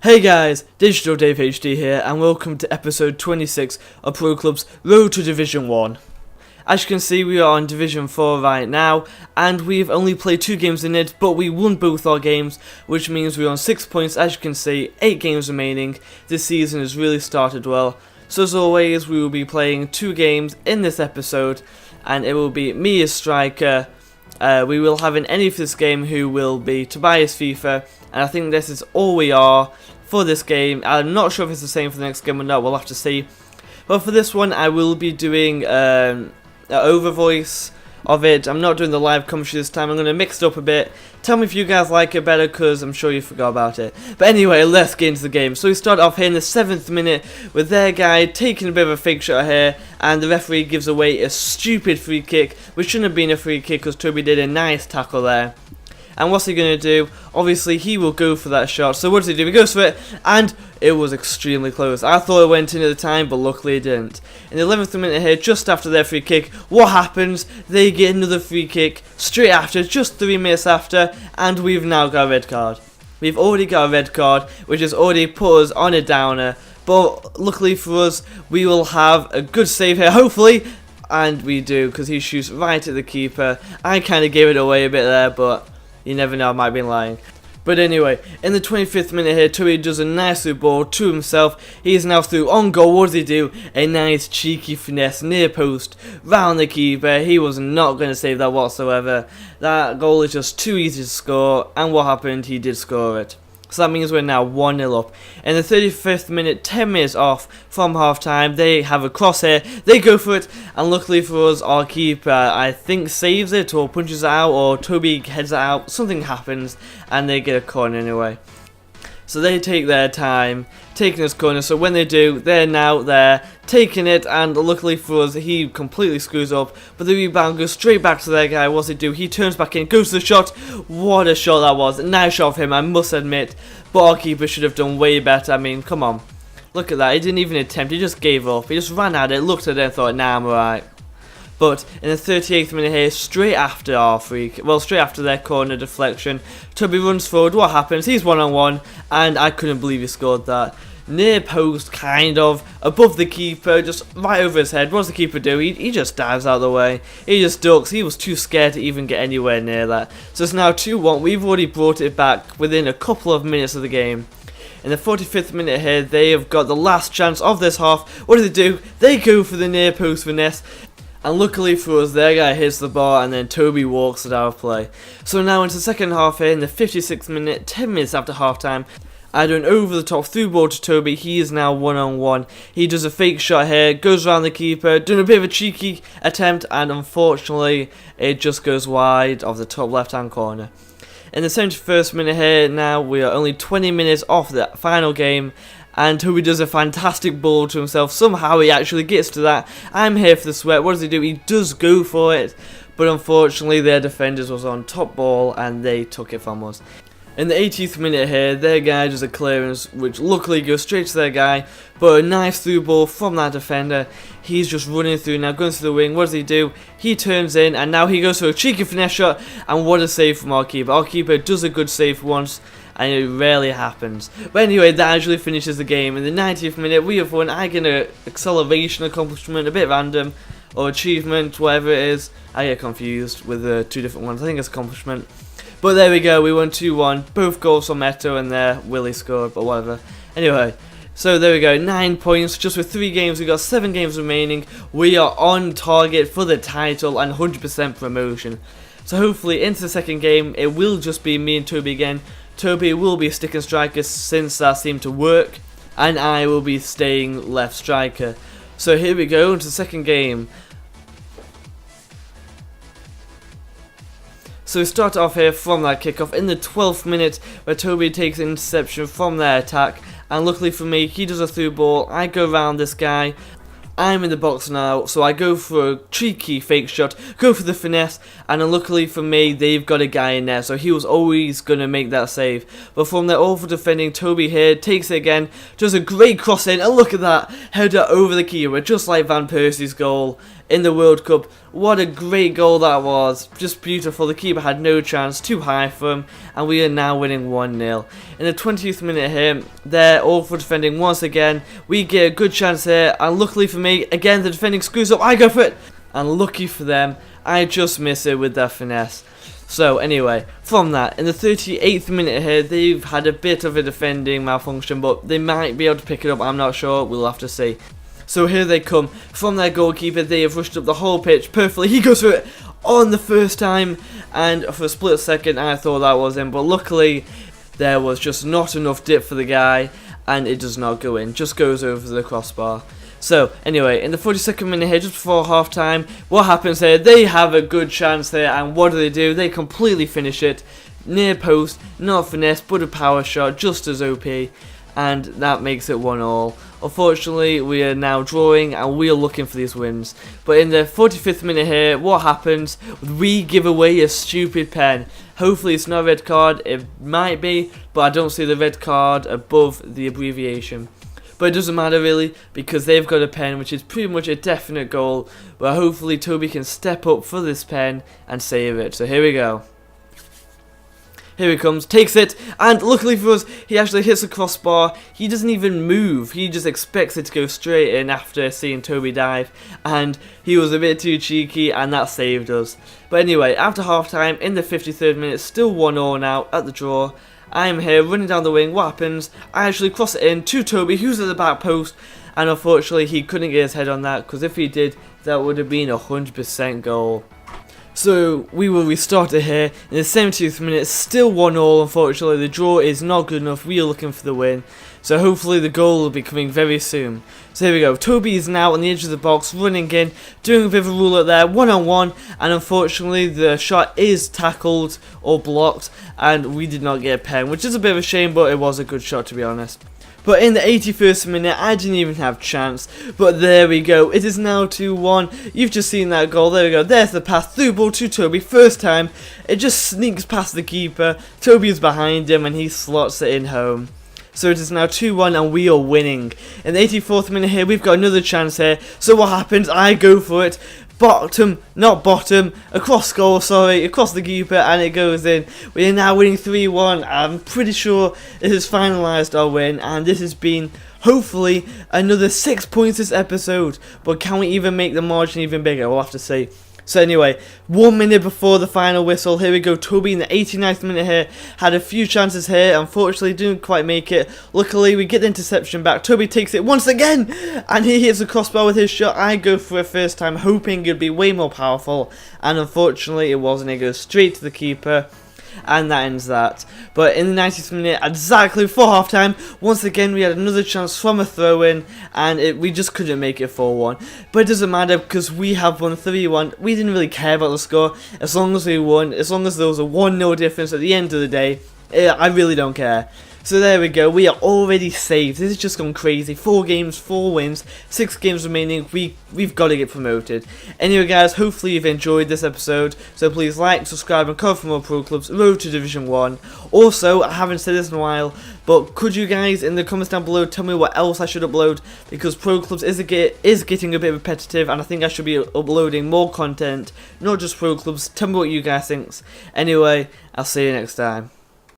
Hey guys, DigitalDaveHD here, and welcome to episode 26 of Pro Club's Road to Division 1. As you can see, we are on Division 4 right now, and we've only played 2 games in it, but we won both our games, which means we're on 6 points. As you can see, 8 games remaining. This season has really started well. So as always, we will be playing 2 games in this episode, and it will be me as striker. We will have an any for this game who will be Tobias FIFA, and I think this is all we are for this game. I'm not sure if it's the same for the next game or not, we'll have to see. But for this one I will be doing an over voice of it. I'm not doing the live commentary this time, I'm going to mix it up a bit. Tell me if you guys like it better, because I'm sure you forgot about it. But anyway, let's get into the game. So we start off here in the 7th minute with their guy taking a bit of a fake shot here, and the referee gives away a stupid free kick, which shouldn't have been a free kick because Toby did a nice tackle there. And what's he going to do? Obviously, he will go for that shot. So what does he do? He goes for it, and it was extremely close. I thought it went in at the time, but luckily it didn't. In the 11th minute here, just after their free kick, what happens? They get another free kick straight after, just 3 minutes after, and we've now got a red card. We've already got a red card, which has already put us on a downer. But luckily for us, we will have a good save here, hopefully. And we do, because he shoots right at the keeper. I kind of gave it away a bit there, but you never know, I might be lying. But anyway, in the 25th minute here, Toby does a nice through ball to himself. He is now through on goal. What does he do? A nice cheeky finesse near post round the keeper. He was not going to save that whatsoever. That goal is just too easy to score, and what happened? He did score it. So that means we're now 1-0 up. In the 35th minute, 10 minutes off from half time, they have a cross here, they go for it, and luckily for us, our keeper, I think, saves it, or punches it out, or Toby heads it out, something happens, and they get a corner anyway. So they take their time taking this corner, so when they do, they're now there taking it, and luckily for us, he completely screws up, but the rebound goes straight back to their guy. What's he do? He turns back in, goes to the shot. What a shot that was. A nice shot of him, I must admit, but our keeper should have done way better. I mean, come on. Look at that, he didn't even attempt, he just gave up. He just ran at it, looked at it and thought, nah, I'm alright. But in the 38th minute here, straight after our straight after their corner deflection, Toby runs forward. What happens? He's one-on-one, and I couldn't believe he scored that. Near post, kind of, above the keeper, just right over his head. What does the keeper do? He just dives out of the way. He just ducks. He was too scared to even get anywhere near that. So it's now 2-1. We've already brought it back within a couple of minutes of the game. In the 45th minute here, they have got the last chance of this half. What do? They go for the near post finesse. And luckily for us, their guy hits the bar, and then Toby walks it out of play. So now into the second half here, in the 56th minute, 10 minutes after half time, I do an over-the-top through ball to Toby. He is now one-on-one. He does a fake shot here, goes around the keeper, doing a bit of a cheeky attempt, and unfortunately, it just goes wide of the top left-hand corner. In the 71st minute here, now we are only 20 minutes off the final game, and Toby does a fantastic ball to himself. Somehow he actually gets to that. I'm here for the sweat. What does he do? He does go for it, but unfortunately their defenders was on top ball and they took it from us. In the 80th minute here, their guy does a clearance, which luckily goes straight to their guy, but a nice through ball from that defender. He's just running through now, going to the wing. What does he do? He turns in, and now he goes for a cheeky finesse shot, and what a save from our keeper. Our keeper does a good save once, and it rarely happens. But anyway, that actually finishes the game. In the 90th minute, we have won. I get an acceleration accomplishment, a bit random, or achievement, whatever it is. I get confused with the 2 different ones. I think it's accomplishment. But there we go, we won 2-1. Both goals from Meto, and there Willie scored, but whatever. Anyway, so there we go, 9 points. Just with 3 games, we've got 7 games remaining. We are on target for the title and 100% promotion. So hopefully into the second game, it will just be me and Toby again. Toby will be a sticking striker since that seemed to work, and I will be staying left striker. So here we go into the second game. So we start off here from that kickoff in the 12th minute, where Toby takes an interception from their attack, and luckily for me, he does a through ball. I go around this guy. I'm in the box now, so I go for a cheeky fake shot, go for the finesse, and unluckily for me, they've got a guy in there, so he was always going to make that save. But from their awful defending, Toby here takes it again, does a great cross in, and look at that, header over the keeper, just like Van Persie's goal. in the World Cup. What a great goal that was. Just beautiful. The keeper had no chance, too high for him, and we are now winning 1-0. In the 20th minute here, they're awful defending once again. We get a good chance here, and luckily for me, again the defending screws up. I go for it, and lucky for them, I just miss it with that finesse. So anyway, from that, in the 38th minute here, they've had a bit of a defending malfunction, but they might be able to pick it up. I'm not sure. We'll have to see. So here they come from their goalkeeper. They have rushed up the whole pitch perfectly. He goes for it on the first time, and for a split second I thought that was him, but luckily there was just not enough dip for the guy, and it does not go in. Just goes over the crossbar. So anyway, in the 42nd minute here, just before half time, what happens here? They have a good chance there, and what do? They completely finish it. Near post, not finesse, but a power shot, just as OP, and that makes it 1-1. Unfortunately, we are now drawing, and we are looking for these wins. But in the 45th minute here, what happens? We give away a stupid pen. Hopefully it's not a red card. It might be, but I don't see the red card above the abbreviation. But it doesn't matter really, because they've got a pen, which is pretty much a definite goal, where hopefully Toby can step up for this pen and save it. So here we go. Here he comes, takes it, and luckily for us, he actually hits the crossbar. He doesn't even move, he just expects it to go straight in after seeing Toby dive, and he was a bit too cheeky, and that saved us. But anyway, after half time, in the 53rd minute, still 1-0 now at the draw. I'm here running down the wing. What happens? I actually cross it in to Toby, who's at the back post, and unfortunately he couldn't get his head on that, because if he did, that would have been a 100% goal. So we will restart it here in the 70th minute, still 1-0. Unfortunately the draw is not good enough. We are looking for the win, so hopefully the goal will be coming very soon. So here we go, Toby is now on the edge of the box, running in, doing a bit of a roulette there, 1-on-1, and unfortunately the shot is tackled or blocked, and we did not get a pen, which is a bit of a shame, but it was a good shot to be honest. But in the 81st minute, I didn't even have chance. But there we go. It is now 2-1. You've just seen that goal. There we go. There's the pass. Through ball to Toby. First time. It just sneaks past the keeper. Toby is behind him and he slots it in home. So it is now 2-1 and we are winning. In the 84th minute here, we've got another chance here. So what happens? I go for it. Across goal, across the keeper, and it goes in. We are now winning 3-1. I'm pretty sure this has finalised our win, and this has been hopefully another 6 points this episode. But can we even make the margin even bigger? We'll have to see. So anyway, 1 minute before the final whistle, here we go. Toby in the 89th minute here had a few chances here, unfortunately didn't quite make it. Luckily we get the interception back. Toby takes it once again, and he hits the crossbar with his shot. I go for it first time, hoping it'd be way more powerful, and unfortunately it wasn't. It goes straight to the keeper, and that ends that. But in the 90th minute, exactly before half time, once again we had another chance from a throw-in, and we just couldn't make it 4-1. But it doesn't matter, because we have won 3-1. We didn't really care about the score, as long as we won, as long as there was a 1-0 difference at the end of the day. I really don't care. So there we go, we are already saved. This has just gone crazy. 4 games, 4 wins, 6 games remaining. We've got to get promoted. Anyway guys, hopefully you've enjoyed this episode. So please like, subscribe and comment for more pro clubs. Road to Division 1. Also, I haven't said this in a while, but could you guys in the comments down below tell me what else I should upload? Because pro clubs is getting a bit repetitive, and I think I should be uploading more content, not just pro clubs. Tell me what you guys think. Anyway, I'll see you next time.